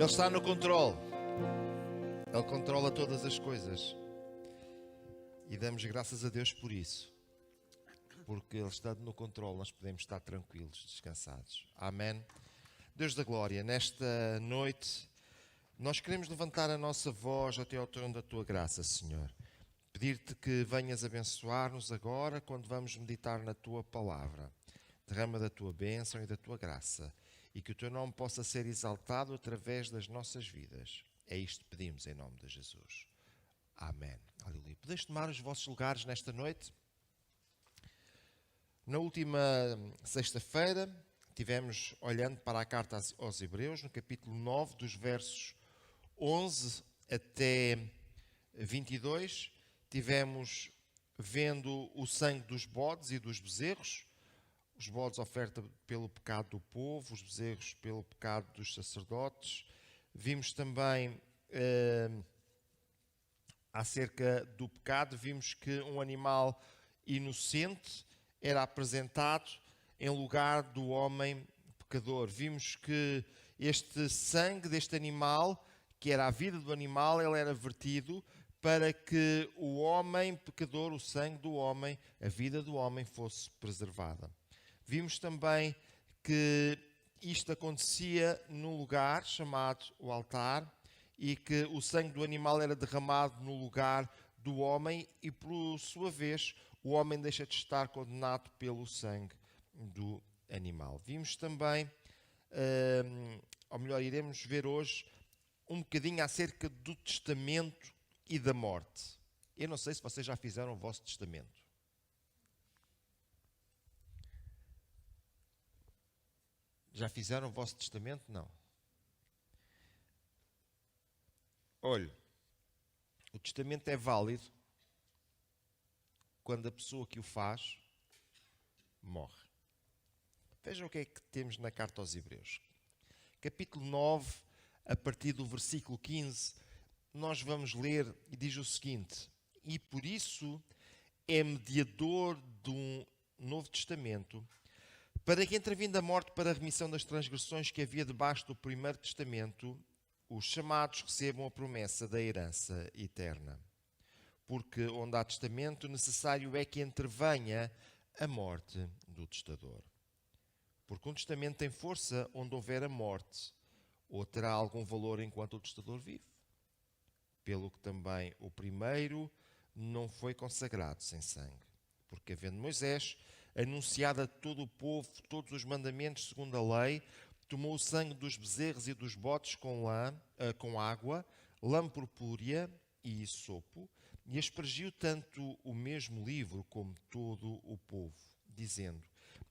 Ele está no controle. Ele controla todas as coisas. E damos graças a Deus por isso. Porque Ele estando no controle, nós podemos estar tranquilos, descansados. Amém. Deus da glória, nesta noite, nós queremos levantar a nossa voz até ao trono da Tua graça, Senhor. Pedir-te que venhas abençoar-nos agora, quando vamos meditar na Tua palavra. Derrama da Tua bênção e da Tua graça. E que o Teu nome possa ser exaltado através das nossas vidas. É isto que pedimos em nome de Jesus. Amém. Aleluia. Podeis tomar os vossos lugares nesta noite? Na última sexta-feira, tivemos olhando para a carta aos Hebreus, no capítulo 9, dos versos 11 até 22, tivemos vendo o sangue dos bodes e dos bezerros, os bodes oferta pelo pecado do povo, os bezerros pelo pecado dos sacerdotes. Vimos também acerca do pecado, vimos que um animal inocente era apresentado em lugar do homem pecador. Vimos que este sangue deste animal, que era a vida do animal, ele era vertido para que o homem pecador, o sangue do homem, a vida do homem fosse preservada. Vimos também que isto acontecia num lugar chamado o altar e que o sangue do animal era derramado no lugar do homem e, por sua vez, o homem deixa de estar condenado pelo sangue do animal. Vimos também, ou melhor, iremos ver hoje um bocadinho acerca do testamento e da morte. Eu não sei se vocês já fizeram o vosso testamento. Já fizeram o vosso testamento? Não. Olha, o testamento é válido quando a pessoa que o faz morre. Vejam o que é que temos na carta aos Hebreus. Capítulo 9, a partir do versículo 15, nós vamos ler e diz o seguinte: e por isso é mediador de um novo testamento, para que, entrevindo a morte para a remissão das transgressões que havia debaixo do primeiro testamento, os chamados recebam a promessa da herança eterna. Porque onde há testamento, necessário é que intervenha a morte do testador. Porque um testamento tem força onde houver a morte, ou terá algum valor enquanto o testador vive. Pelo que também o primeiro não foi consagrado sem sangue. Porque, havendo Moisés anunciado a todo o povo todos os mandamentos segundo a lei, tomou o sangue dos bezerros e dos bodes com água, lã purpúrea e sopo, e aspergiu tanto o mesmo livro como todo o povo, dizendo: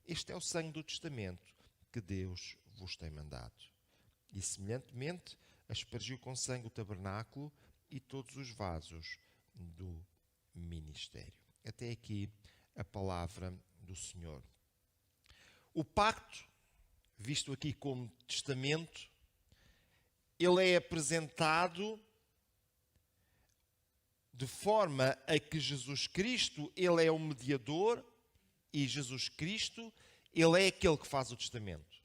este é o sangue do testamento que Deus vos tem mandado. E semelhantemente aspergiu com sangue o tabernáculo e todos os vasos do ministério. Até aqui a palavra do Senhor. O pacto, visto aqui como testamento, ele é apresentado de forma a que Jesus Cristo, ele é o mediador e Jesus Cristo, ele é aquele que faz o testamento.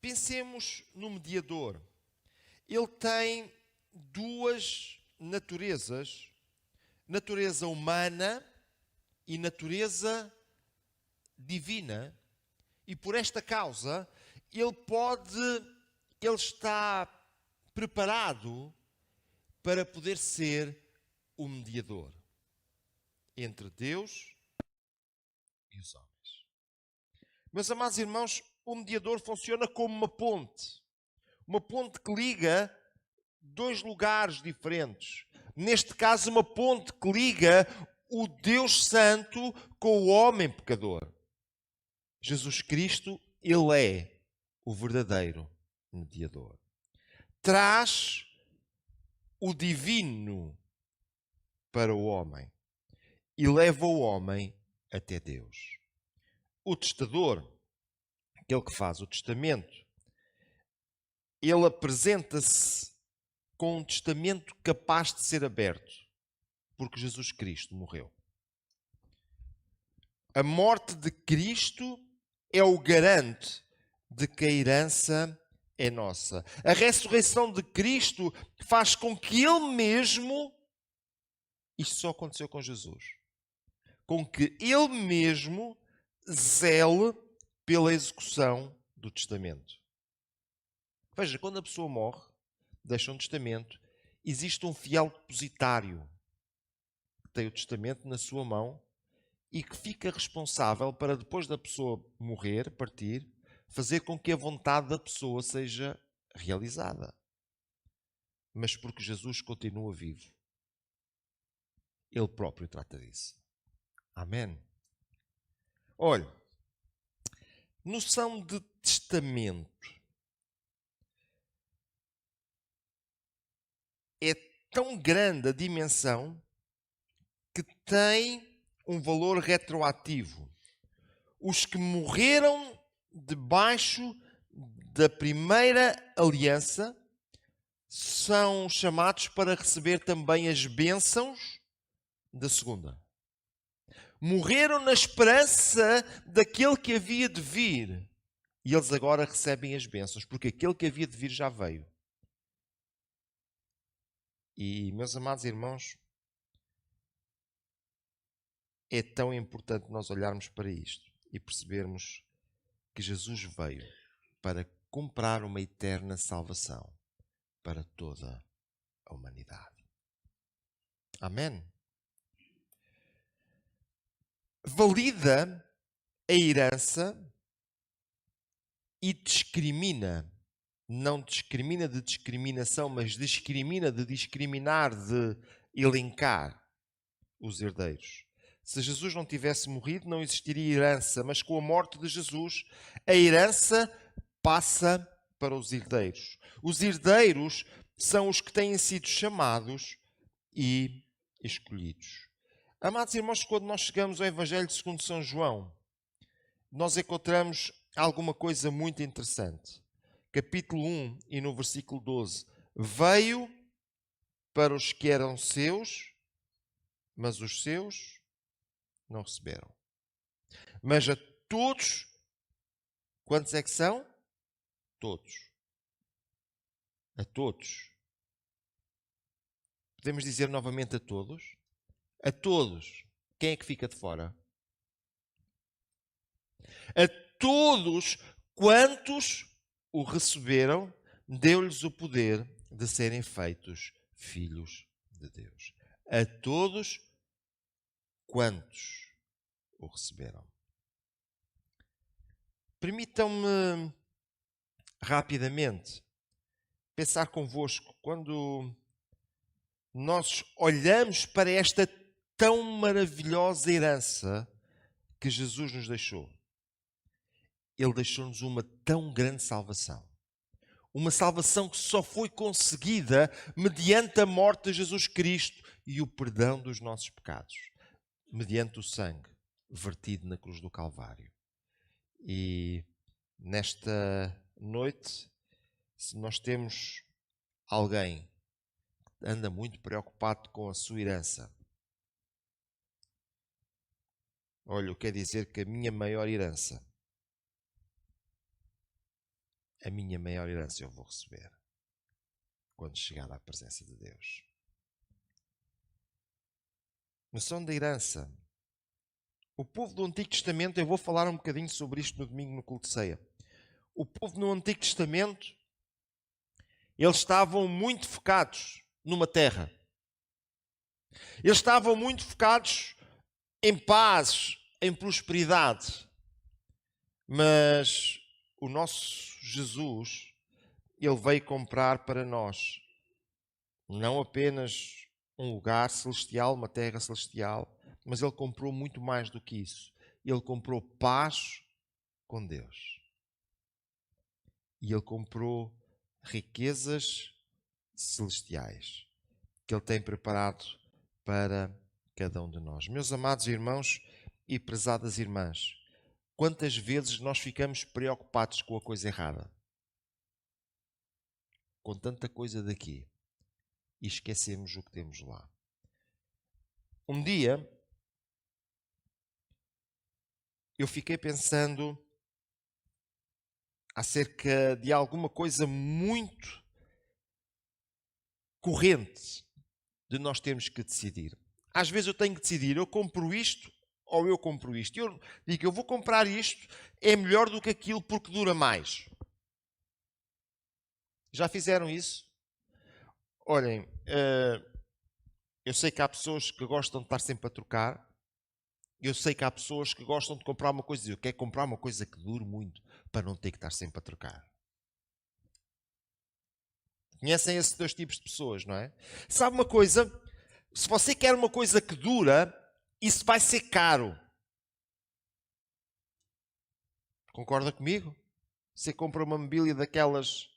Pensemos no mediador. Ele tem duas naturezas, natureza humana e natureza divina, e por esta causa ele está preparado para poder ser o mediador entre Deus e os homens. Meus amados irmãos, o mediador funciona como uma ponte que liga dois lugares diferentes. Neste caso, uma ponte que liga o Deus Santo com o homem pecador. Jesus Cristo, ele é o verdadeiro mediador. Traz o divino para o homem e leva o homem até Deus. O testador, aquele que faz o testamento, ele apresenta-se com um testamento capaz de ser aberto, porque Jesus Cristo morreu. A morte de Cristo é o garante de que a herança é nossa. A ressurreição de Cristo faz com que Ele mesmo, isto só aconteceu com Jesus, com que Ele mesmo zele pela execução do testamento. Veja, quando a pessoa morre, deixa um testamento, existe um fiel depositário que tem o testamento na sua mão e que fica responsável para, depois da pessoa morrer, partir, fazer com que a vontade da pessoa seja realizada. Mas porque Jesus continua vivo, Ele próprio trata disso. Amém? Olha, noção de testamento é tão grande a dimensão que tem um valor retroativo. Os que morreram debaixo da primeira aliança são chamados para receber também as bênçãos da segunda. Morreram na esperança daquele que havia de vir. E eles agora recebem as bênçãos, porque aquele que havia de vir já veio. E, meus amados irmãos, é tão importante nós olharmos para isto e percebermos que Jesus veio para comprar uma eterna salvação para toda a humanidade. Amém? Valida a herança e discrimina. Não discrimina de discriminação, mas discrimina de discriminar, de elencar os herdeiros. Se Jesus não tivesse morrido, não existiria herança, mas com a morte de Jesus, a herança passa para os herdeiros. Os herdeiros são os que têm sido chamados e escolhidos. Amados irmãos, quando nós chegamos ao Evangelho segundo São João, nós encontramos alguma coisa muito interessante. Capítulo 1 e no versículo 12. Veio para os que eram seus, mas os seus não receberam. Mas a todos, quantos é que são? Todos. A todos. Podemos dizer novamente a todos? A todos. Quem é que fica de fora? A todos quantos o receberam, deu-lhes o poder de serem feitos filhos de Deus. A todos quantos o receberam. Permitam-me rapidamente pensar convosco quando nós olhamos para esta tão maravilhosa herança que Jesus nos deixou. Ele deixou-nos uma tão grande salvação. Uma salvação que só foi conseguida mediante a morte de Jesus Cristo e o perdão dos nossos pecados. Mediante o sangue vertido na cruz do Calvário. E nesta noite, se nós temos alguém que anda muito preocupado com a sua herança, olha, eu quero dizer que a minha maior herança eu vou receber quando chegar à presença de Deus. Noção da herança. O povo do Antigo Testamento, eu vou falar um bocadinho sobre isto no domingo no culto de ceia. O povo no Antigo Testamento, eles estavam muito focados numa terra. Eles estavam muito focados em paz, em prosperidade. Mas o nosso Jesus, Ele veio comprar para nós não apenas um lugar celestial, uma terra celestial, mas Ele comprou muito mais do que isso. Ele comprou paz com Deus. E Ele comprou riquezas celestiais que Ele tem preparado para cada um de nós. Meus amados irmãos e prezadas irmãs, quantas vezes nós ficamos preocupados com a coisa errada? Com tanta coisa daqui. E esquecemos o que temos lá. Um dia, eu fiquei pensando acerca de alguma coisa muito corrente de nós termos que decidir. Às vezes eu tenho que decidir, eu compro isto ou eu compro isto. Eu digo, eu vou comprar isto, é melhor do que aquilo porque dura mais. Já fizeram isso? Olhem, eu sei que há pessoas que gostam de estar sempre a trocar. Eu sei que há pessoas que gostam de comprar uma coisa e eu quero comprar uma coisa que dure muito para não ter que estar sempre a trocar. Conhecem esses dois tipos de pessoas, não é? Sabe uma coisa? Se você quer uma coisa que dura, isso vai ser caro. Concorda comigo? Você compra uma mobília daquelas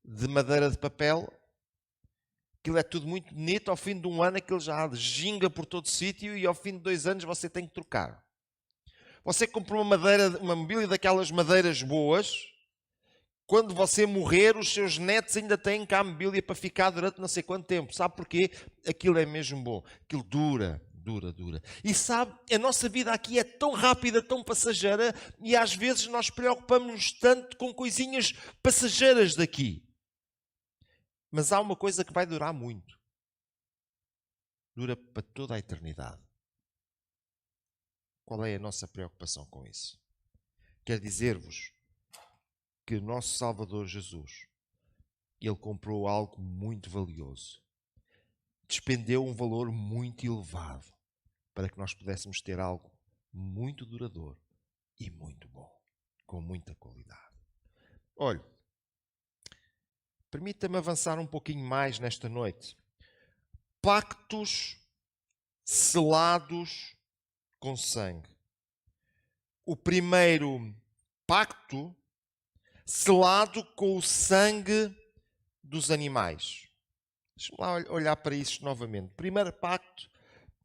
de madeira de papel, aquilo é tudo muito bonito, ao fim de um ano aquilo já ginga por todo o sítio e ao fim de 2 anos você tem que trocar. Você compra uma mobília daquelas madeiras boas, quando você morrer, os seus netos ainda têm cá a mobília para ficar durante não sei quanto tempo. Sabe porquê? Aquilo é mesmo bom. Aquilo dura. E sabe, a nossa vida aqui é tão rápida, tão passageira, e às vezes nós preocupamos-nos tanto com coisinhas passageiras daqui. Mas há uma coisa que vai durar muito. Dura para toda a eternidade. Qual é a nossa preocupação com isso? Quero dizer-vos que o nosso Salvador Jesus, ele comprou algo muito valioso. Despendeu um valor muito elevado para que nós pudéssemos ter algo muito duradouro e muito bom, com muita qualidade. Olha, permita-me avançar um pouquinho mais nesta noite. Pactos selados com sangue. O primeiro pacto selado com o sangue dos animais. Deixa-me lá olhar para isso novamente. Primeiro pacto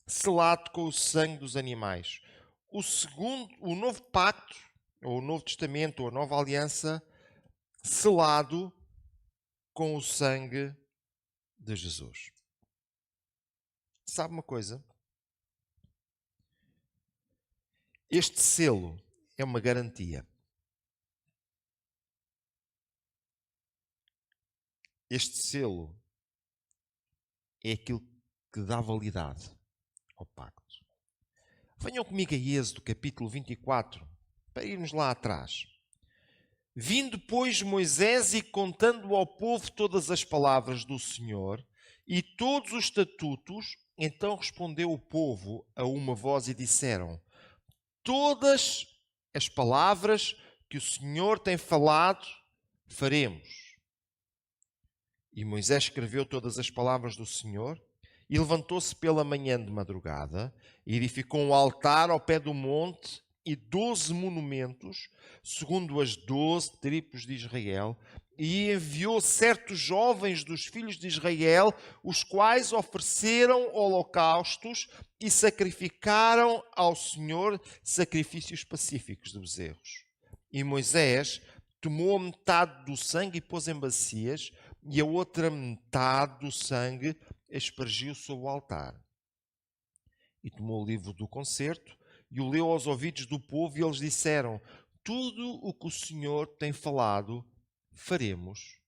selado com o sangue dos animais. O segundo, o novo pacto, ou o Novo Testamento, ou a nova aliança, selado com o sangue de Jesus. Sabe uma coisa? Este selo é uma garantia. Este selo é aquilo que dá validade ao pacto. Venham comigo a Êxodo, capítulo 24, para irmos lá atrás. Vindo, pois, Moisés e contando ao povo todas as palavras do Senhor e todos os estatutos, então respondeu o povo a uma voz e disseram: todas as palavras que o Senhor tem falado, faremos. E Moisés escreveu todas as palavras do Senhor e levantou-se pela manhã de madrugada e edificou um altar ao pé do monte e 12 monumentos, segundo as 12 tribos de Israel, e enviou certos jovens dos filhos de Israel, os quais ofereceram holocaustos e sacrificaram ao Senhor sacrifícios pacíficos de bezerros. E Moisés tomou a metade do sangue e pôs em bacias, e a outra metade do sangue aspergiu sobre o altar. E tomou o livro do concerto e o leu aos ouvidos do povo, e eles disseram: tudo o que o Senhor tem falado, faremos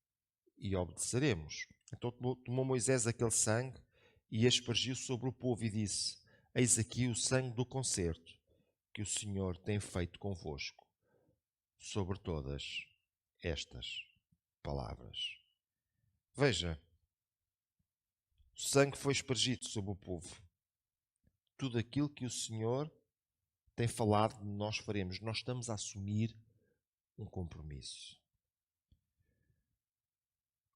e obedeceremos. Então tomou Moisés aquele sangue e aspergiu sobre o povo e disse: eis aqui o sangue do concerto que o Senhor tem feito convosco sobre todas estas palavras. Veja, o sangue foi aspergido sobre o povo. Tudo aquilo que o Senhor tem falado, nós faremos. Nós estamos a assumir um compromisso.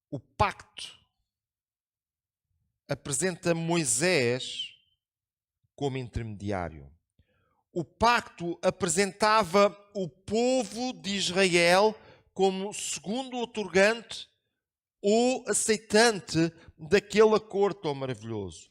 O pacto apresenta Moisés como intermediário. O pacto apresentava o povo de Israel como segundo outorgante ou aceitante daquele acordo tão maravilhoso.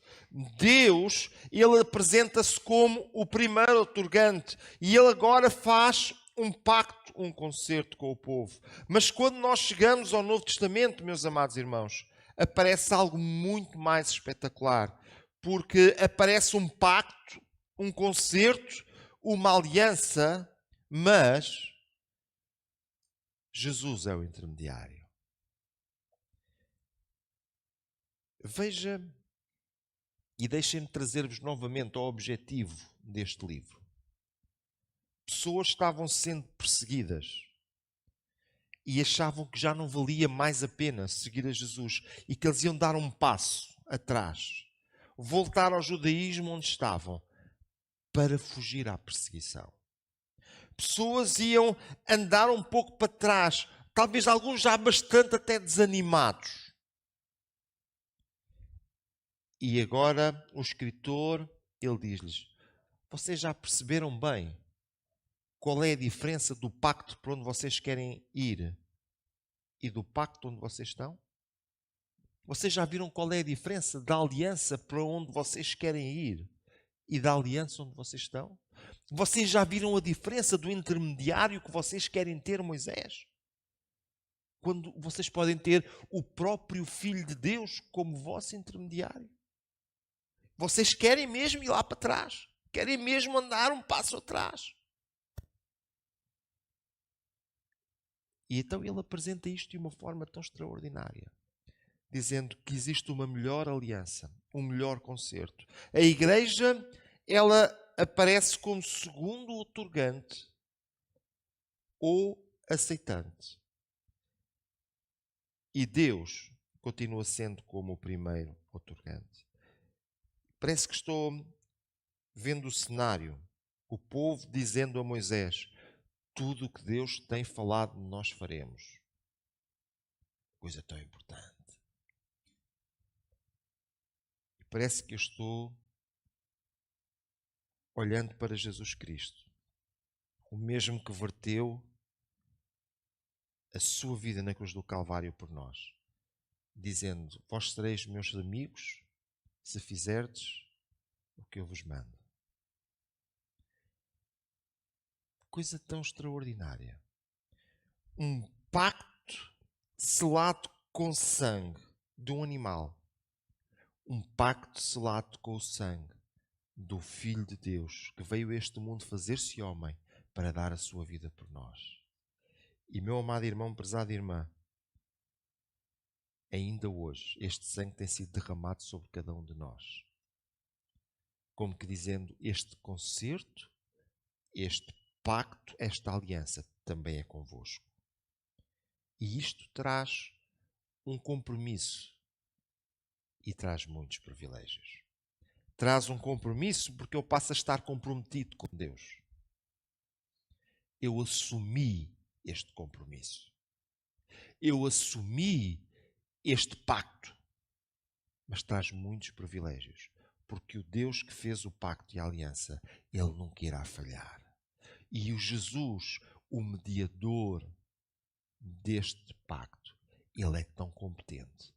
Deus, ele apresenta-se como o primeiro outorgante e ele agora faz um pacto, um concerto com o povo. Mas quando nós chegamos ao Novo Testamento, meus amados irmãos, aparece algo muito mais espetacular, porque aparece um pacto, um concerto, uma aliança, mas Jesus é o intermediário. Veja e deixem-me trazer-vos novamente ao objetivo deste livro. Pessoas estavam sendo perseguidas e achavam que já não valia mais a pena seguir a Jesus e que eles iam dar um passo atrás, voltar ao judaísmo onde estavam, para fugir à perseguição. Pessoas iam andar um pouco para trás, talvez alguns já bastante até desanimados. E agora o escritor, ele diz-lhes: vocês já perceberam bem qual é a diferença do pacto para onde vocês querem ir e do pacto onde vocês estão? Vocês já viram qual é a diferença da aliança para onde vocês querem ir e da aliança onde vocês estão? Vocês já viram a diferença do intermediário que vocês querem ter, Moisés? Quando vocês podem ter o próprio Filho de Deus como vosso intermediário. Vocês querem mesmo ir lá para trás. Querem mesmo andar um passo atrás. E então ele apresenta isto de uma forma tão extraordinária, dizendo que existe uma melhor aliança, um melhor concerto. A igreja, ela aparece como segundo outorgante ou aceitante. E Deus continua sendo como o primeiro outorgante. Parece que estou vendo o cenário, o povo dizendo a Moisés: tudo o que Deus tem falado nós faremos. Coisa tão importante. E parece que eu estou olhando para Jesus Cristo, o mesmo que verteu a sua vida na cruz do Calvário por nós, dizendo: vós sereis meus amigos se fizerdes o que eu vos mando. Coisa tão extraordinária. Um pacto selado com sangue de um animal. Um pacto selado com o sangue do Filho de Deus, que veio a este mundo fazer-se homem para dar a sua vida por nós. E meu amado irmão, prezada irmã, ainda hoje este sangue tem sido derramado sobre cada um de nós. Como que dizendo, este concerto, este pacto, esta aliança também é convosco. E isto traz um compromisso e traz muitos privilégios. Traz um compromisso porque eu passo a estar comprometido com Deus. Eu assumi este compromisso. Eu assumi este pacto. Mas traz muitos privilégios. Porque o Deus que fez o pacto e a aliança, Ele nunca irá falhar. E o Jesus, o mediador deste pacto, Ele é tão competente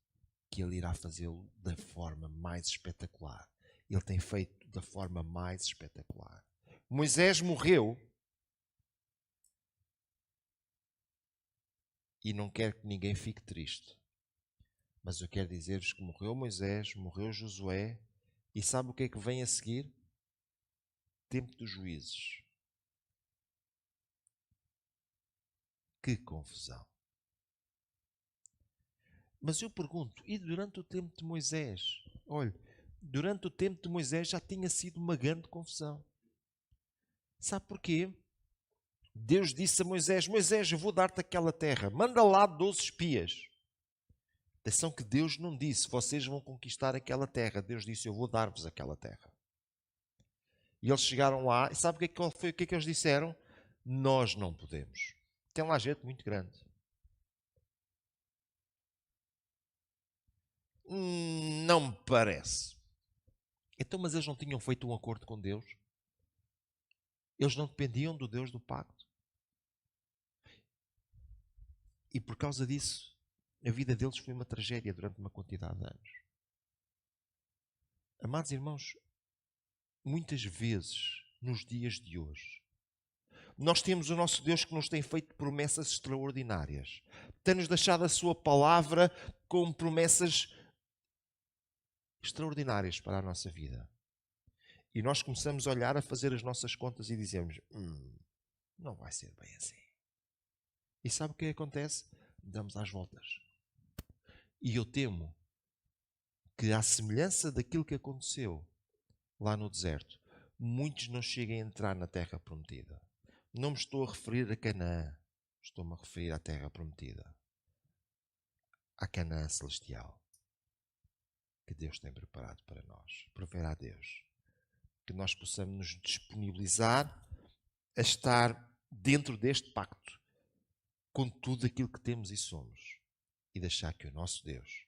que Ele irá fazê-lo da forma mais espetacular. Ele tem feito da forma mais espetacular. Moisés morreu e não quero que ninguém fique triste. Mas eu quero dizer-vos que morreu Moisés, morreu Josué, e sabe o que é que vem a seguir? Tempo dos juízes. Que confusão. Mas eu pergunto, e durante o tempo de Moisés? Olha, durante o tempo de Moisés já tinha sido uma grande confusão. Sabe porquê? Deus disse a Moisés: Moisés, eu vou dar-te aquela terra, manda lá 12 espias. Atenção que Deus não disse: vocês vão conquistar aquela terra. Deus disse: eu vou dar-vos aquela terra. E eles chegaram lá, e sabe o que é que eles disseram? Nós não podemos. Tem lá gente muito grande. Não me parece. Então, mas eles não tinham feito um acordo com Deus? Eles não dependiam do Deus do pacto? E por causa disso, a vida deles foi uma tragédia durante uma quantidade de anos. Amados irmãos, muitas vezes, nos dias de hoje, nós temos o nosso Deus que nos tem feito promessas extraordinárias. Tem-nos deixado a sua palavra com promessas extraordinárias para a nossa vida. E nós começamos a olhar, a fazer as nossas contas e dizemos: não vai ser bem assim. E sabe o que acontece? Damos às voltas. E eu temo que, à semelhança daquilo que aconteceu lá no deserto, muitos não cheguem a entrar na terra prometida. Não me estou a referir a Canaã, estou-me a referir à terra prometida, à Canaã celestial, que Deus tem preparado para nós. Proverá a Deus que nós possamos nos disponibilizar a estar dentro deste pacto, com tudo aquilo que temos e somos, e deixar que o nosso Deus,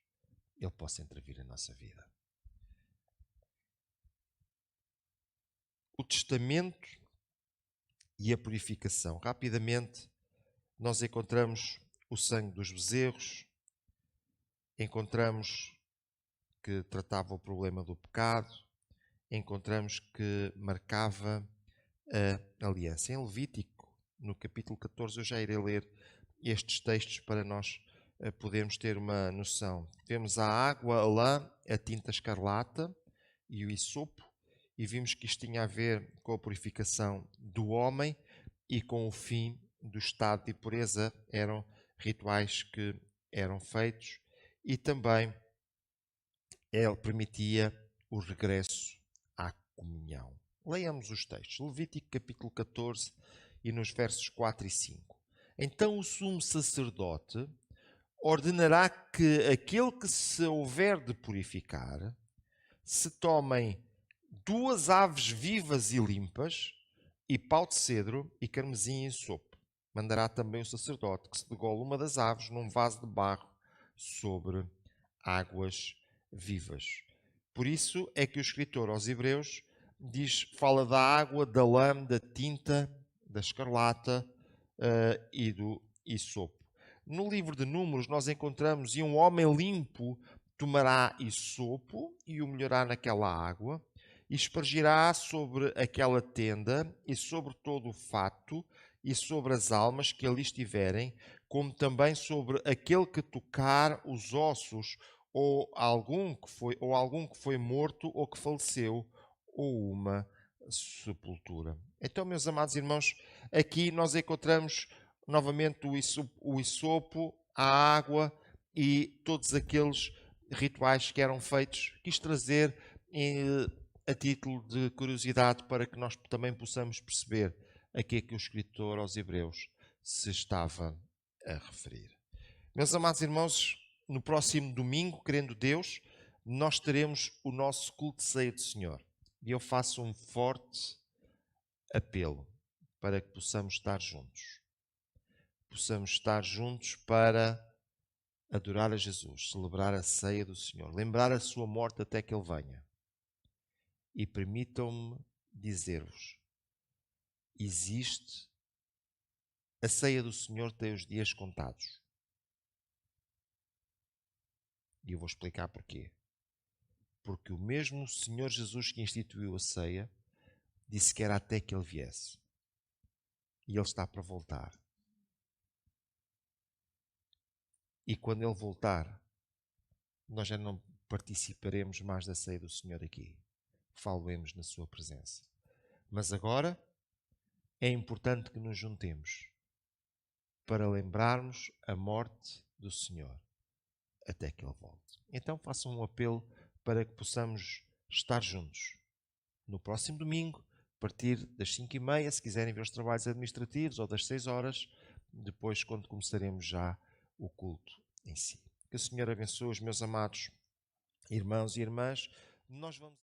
Ele possa intervir na nossa vida. O testamento e a purificação. Rapidamente, nós encontramos o sangue dos bezerros, encontramos que tratava o problema do pecado, encontramos que marcava a aliança. Em Levítico, no capítulo 14, eu já irei ler estes textos para nós podermos ter uma noção. Vemos a água, a lã, a tinta escarlata e o hisopo, e vimos que isto tinha a ver com a purificação do homem e com o fim do estado de impureza. Eram rituais que eram feitos, e também ele permitia o regresso à comunhão. Leiamos os textos. Levítico capítulo 14 e nos versos 4 e 5. Então o sumo sacerdote ordenará que aquele que se houver de purificar se tomem 2 aves vivas e limpas, e pau de cedro, e carmesim e sopo. Mandará também o sacerdote que se degole uma das aves num vaso de barro sobre águas vivas. Por isso é que o escritor aos Hebreus fala da água, da lã, da tinta, da escarlata e do hisopo. No livro de Números nós encontramos: e um homem limpo tomará hisopo e o molhará naquela água, e espargirá sobre aquela tenda e sobre todo o fato e sobre as almas que ali estiverem, como também sobre aquele que tocar os ossos, ou algum que foi morto ou que faleceu, ou uma sepultura. Então, meus amados irmãos, aqui nós encontramos novamente o hisopo, a água e todos aqueles rituais que eram feitos. Quis trazer a título de curiosidade para que nós também possamos perceber a que é que o escritor aos Hebreus se estava a referir. Meus amados irmãos, no próximo domingo, querendo Deus, nós teremos o nosso culto de ceia do Senhor. E eu faço um forte apelo para que possamos estar juntos. Possamos estar juntos para adorar a Jesus, celebrar a ceia do Senhor, lembrar a sua morte até que Ele venha. E permitam-me dizer-vos, existe a ceia do Senhor, tem os dias contados. E eu vou explicar porquê. Porque o mesmo Senhor Jesus que instituiu a ceia disse que era até que Ele viesse. E Ele está para voltar. E quando Ele voltar, nós já não participaremos mais da ceia do Senhor aqui. Falo-emos na sua presença. Mas agora é importante que nos juntemos para lembrarmos a morte do Senhor até que Ele volte. Então façam um apelo para que possamos estar juntos no próximo domingo, a partir das 5h30, se quiserem ver os trabalhos administrativos, ou das 6 horas, depois quando começaremos já o culto em si. Que o Senhor abençoe os meus amados irmãos e irmãs. Nós vamos